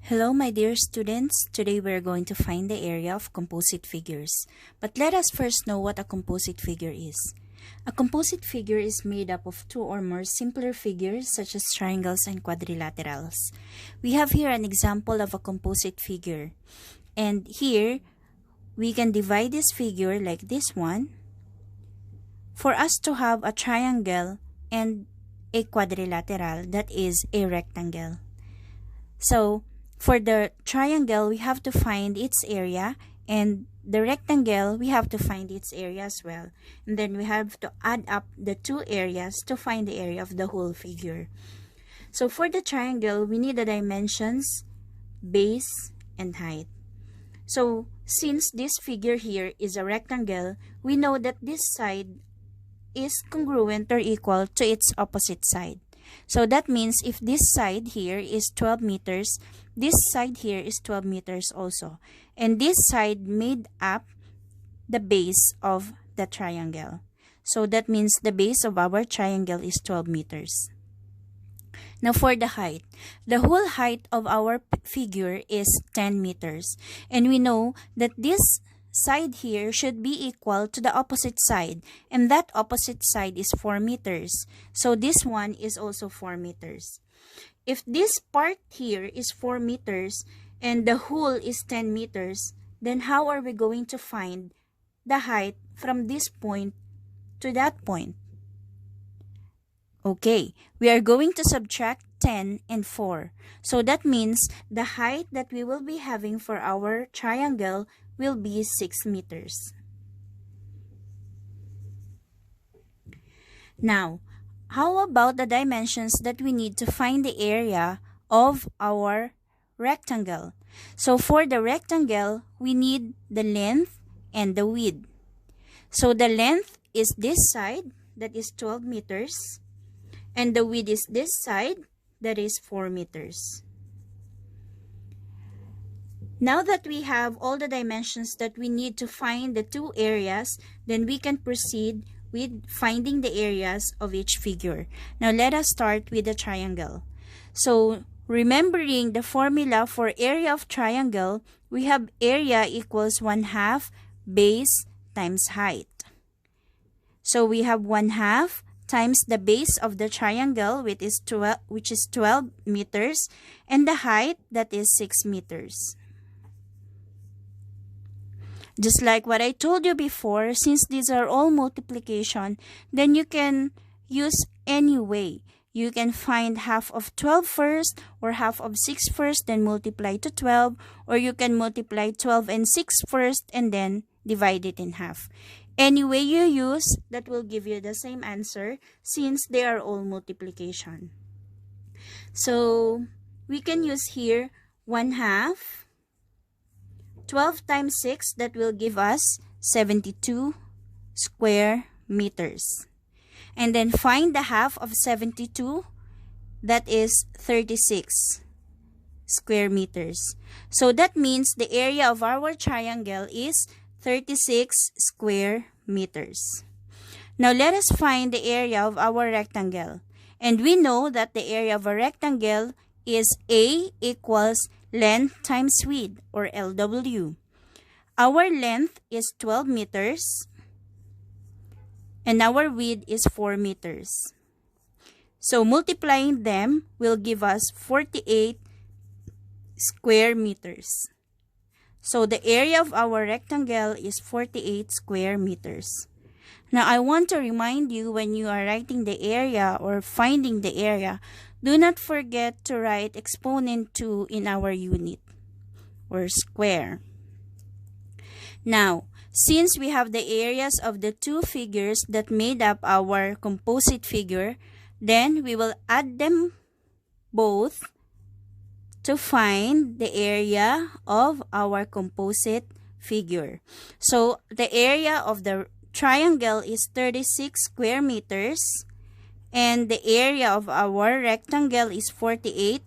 Hello, my dear students. Today we are going to find the area of composite figures. But let us first know what a composite figure is. A composite figure is made up of two or more simpler figures such as triangles and quadrilaterals. We have here an example of a composite figure. And here, we can divide this figure like this one for us to have a triangle and a quadrilateral, that is a rectangle. So, for the triangle, we have to find its area, and the rectangle, we have to find its area as well. And then we have to add up the two areas to find the area of the whole figure. So for the triangle, we need the dimensions, base, and height. So since this figure here is a rectangle, we know that this side is congruent or equal to its opposite side. So that means if this side here is 12 meters, this side here is 12 meters also. And this side made up the base of the triangle. So that means the base of our triangle is 12 meters. Now for the height. The whole height of our figure is 10 meters. And we know that this side here should be equal to the opposite side, and that opposite side is 4 meters. So this one is also 4 meters. If this part here is 4 meters and the whole is 10 meters, then how are we going to find the height from this point to that point? Okay, we are going to subtract 10 and 4. So that means the height that we will be having for our triangle will be 6 meters. Now, how about the dimensions that we need to find the area of our rectangle? So for the rectangle, we need the length and the width. So the length is this side, that is 12 meters, and the width is this side, that is 4 meters. Now that we have all the dimensions that we need to find the two areas, then we can proceed with finding the areas of each figure. Now let us start with the triangle. So remembering the formula for area of triangle, we have area equals 1/2 base times height. So we have 1/2 times the base of the triangle, which is 12 meters, and the height, that is 6 meters. Just like what I told you before, since these are all multiplication, then you can use any way. You can find half of 12 first or half of 6 first, then multiply to 12. Or you can multiply 12 and 6 first and then divide it in half. Any way you use, that will give you the same answer since they are all multiplication. So we can use here 1/2. 12 times 6, that will give us 72 square meters. And then find the half of 72, that is 36 square meters. So that means the area of our triangle is 36 square meters. Now let us find the area of our rectangle. And we know that the area of a rectangle is A equals length times width, or LW. Our length is 12 meters and our width is 4 meters. So multiplying them will give us 48 square meters. So the area of our rectangle is 48 square meters. Now I want to remind you, when you are writing the area or finding the area, do not forget to write exponent 2 in our unit or square. Now, since we have the areas of the two figures that made up our composite figure, then we will add them both to find the area of our composite figure. So the area of the triangle is 36 square meters. And the area of our rectangle is 48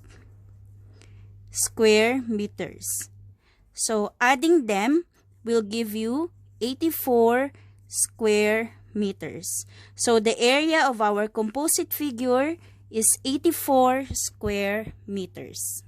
square meters. So adding them will give you 84 square meters. So the area of our composite figure is 84 square meters.